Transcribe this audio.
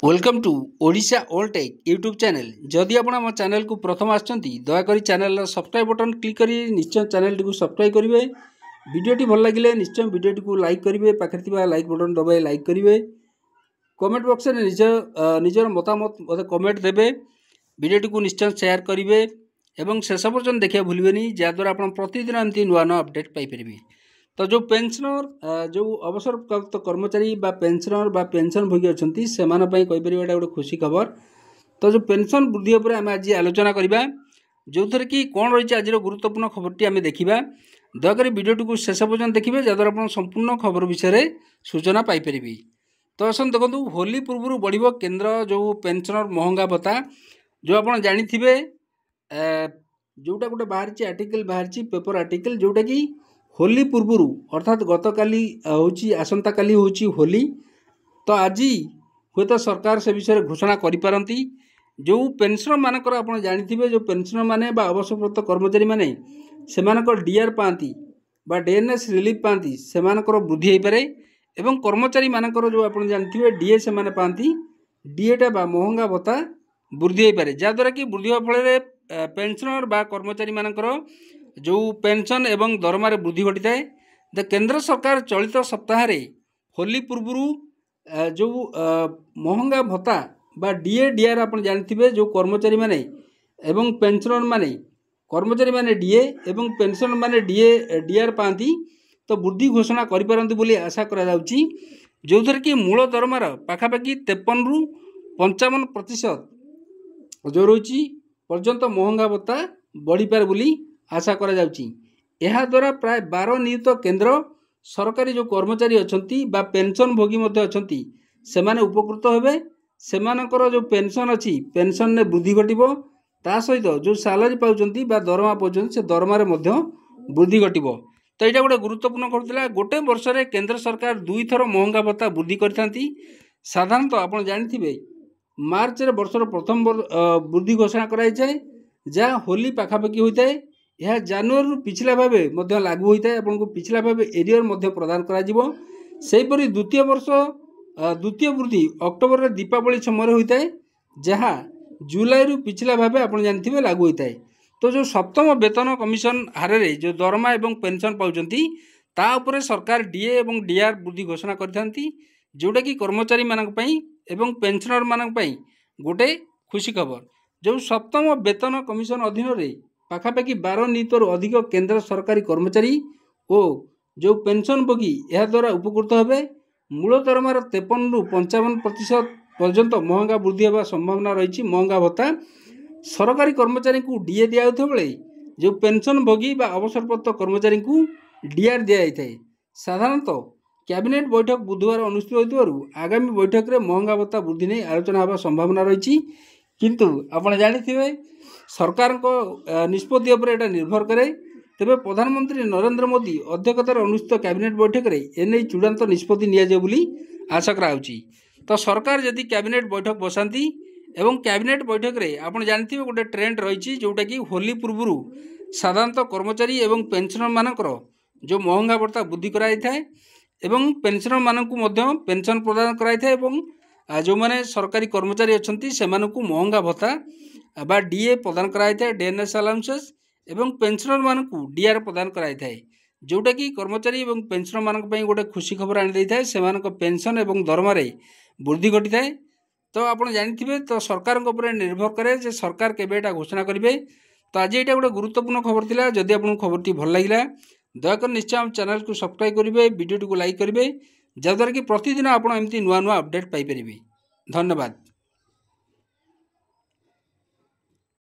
Welcome to Odisha old tech YouTube channel. जदि आप आम चैनल को प्रथम आसछंती दयाकोरी चैनल सब्सक्राइब बटन क्लिक करी निश्चय चैनल को सब्सक्राइब करेंगे। वीडियोटी भल लगे निश्चय वीडियोटी को लाइक करेंगे, पाखे लाइक बटन दबाई लाइक करेंगे। कमेंट बॉक्स में निजर मतामत मत कमेंट देवे। वीडियोटी को निश्चय शेयर करेंगे और शेष पर्यटन देखा भूलें जहाद्वारा आप प्रतिदिन एमती नुआ नुआ अपडेट पाइपर। तो जो पेंशनर जो अवसरप्राप्त कर्मचारी बा पेंशनर बा पेंशन भोगी अच्छा से कहीपर गोटे खुशी खबर। तो जो पेंशन वृद्धि उपर आम आज आलोचना करवा जो थे कि कौन रही आज गुरुत्वपूर्ण खबरटी आम देखा। दयाकोरी वीडियोटी को शेष पर्यटन देखिए जहाद्वारा आप संपूर्ण खबर विषय सूचना पाइपर। तो आसन देखो होली पूर्व बढ़ केन्द्र जो पेंशनर महंगा भत्ता जो आप जाथे जोटा गोटे बाहरी आर्टिकल बाहरी पेपर आर्टिकल जोटा कि होली पूर्व अर्थात गत काली आसंता काली होची होली। तो आज हे तो सरकार से विषय घोषणा करिपारंती। जो पेंशनर मानकर आप जाथे जो पेंशनर माने बा अवसरप्राप्त कर्मचारी माने सेमानकर डीआर पाती बा डीएनएस रिलीफ पाती सेमानकर वृद्धि हो पारे एवं कर्मचारी मानकर जो आप जानते डीए से माने पाती डीएटा बा महंगा भत्ता वृद्धि हो पारे जहाद्वारा कि वृद्धि होगा फल पेंशनर बा कर्मचारी मानकर जो पेंशन एवं दरमार वृद्धि घटी थाए। तो केंद्र सरकार चलित सप्ताह होली पूर्व जो महंगा भत्ता बा डीए डीआर आप जानते जो कर्मचारी माने एवं पेंशनर माने कर्मचारी माने डीए एवं पेंशनर माने डीए डीआर पाती तो वृद्धि घोषणा करिपारंती बोली आशा करा जाउची। जो थर कि मूल दरमार पाखापाखि 53 रु 55% जो रही पर्यंत महंगा भत्ता बढ़ी पारे बोली आशा करा जाउची। एहा द्वारा प्राय 12 नियुक्त केंद्र सरकारी जो कर्मचारी अछंती बा पेंशन भोगी मध्य अछंती सेमाने उपकृत हेबे। सेमानकर जो पेंशन अच्छी पेंशन ने वृद्धि घटिबो ता सहित जो सैलरी पाउचंती बा दरमा पाउचंती से दरमारे मध्य वृद्धि घटिबो। तो यहाँ गोटे गुरुत्वपूर्ण घटुला गोटे वर्ष रे केंद्र सरकार 2 थर महंगा भत्ता वृद्धि करथांती। साधारणतः आप जानिथिबे मार्च रे वर्षर प्रथम वृद्धि घोषणा कराई जाए जहाँ होली पाखापाखि होता है। यह जनवरी पिछला भाव लागू होता है आपको पिछला भाव एरियर मध्य प्रदान करा सेहीपरि द्वितीय वर्ष द्वितीय वृद्धि अक्टोबर रे दीपावली समय होता है जहाँ जुलाई रु पिछला भाव आप जानते लागू होता है। तो जो सप्तम वेतन कमिशन हार जो दरमा एवं पेंशन पाउचंती ता उपरे सरकार डीए एवं डीआर वृद्धि घोषणा करथांती जोटा कि कर्मचारी मानक पई एवं पेंशनर मानक पई गोटे खुशी खबर। जो सप्तम वेतन कमिशन अधीन रे पाखापाखि 12 नियुक्त अधिक केंद्र सरकारी कर्मचारी और जो पेंशन भोगी यह द्वारा उपकृत हेबे। मूल दरमार 53 रु 55% पर्यंत महंगा वृद्धि होगा संभावना रही। महंगा भत्ता सरकारी कर्मचारी को डीए दिया बेले जो पेंशन भोगी बा अवसरप्राप्त कर्मचारी को डीआर दि जाए। साधारणतः कैबिनेट बैठक बुधवार अनुष्ठित हो आगामी बैठक में महंगा भत्ता वृद्धि नहीं आलोचना होगा संभावना रही। किंतु आप जानिथिबे सरकार को निष्पत्ति उपर एटा निर्भर करे। तेबे प्रधानमंत्री नरेंद्र मोदी अध्यक्षतार अनुष्ठित कैबिनेट बैठक में एने चूड़ांत निष्पत्ति नियाजे बोली आशा कराउची। तो सरकार यदि कैबिनेट बैठक बसाती एवं कैबिनेट बैठक में आप जानते गोटे ट्रेंड रही जोटा कि होली पूर्व साधारणतः कर्मचारी एवं पेंशनर मानकर जो महंगा भत्ता वृद्धि कराई थाए एवं पेंशनर मानकु मध्य पेंशन प्रदान कराई थाए एवं जो माने सरकारी कर्मचारी अछंती सेमानकु महंगा भत्ता बा डीए प्रदान कराई थाए डीएनएस अलाउंसेस एवं पेंशनर मानकु डीआर प्रदान कराई थाए जोटा कि कर्मचारी एवं पेंशनर मानक पई गोटे खुशी खबर आनि दै थाए सेमानक पेंशन एवं दरमारे वृद्धि घटी थाए। तो आप जानिथिबे तो सरकार उपर निर्भर करे जे सरकार केबे एटा घोषणा करिवे। तो आज एटा गोटे गुरुत्वपूर्ण खबर थिला। जदि आपन खबरटी भल लागिला दयाकर निश्चय हम चैनल को सब्सक्राइब करेंगे, वीडियो को लाइक करेंगे जहाद्वारा कि प्रतिदिन आप एमती नुआ नुआ अपडेट पाइपर। धन्यवाद।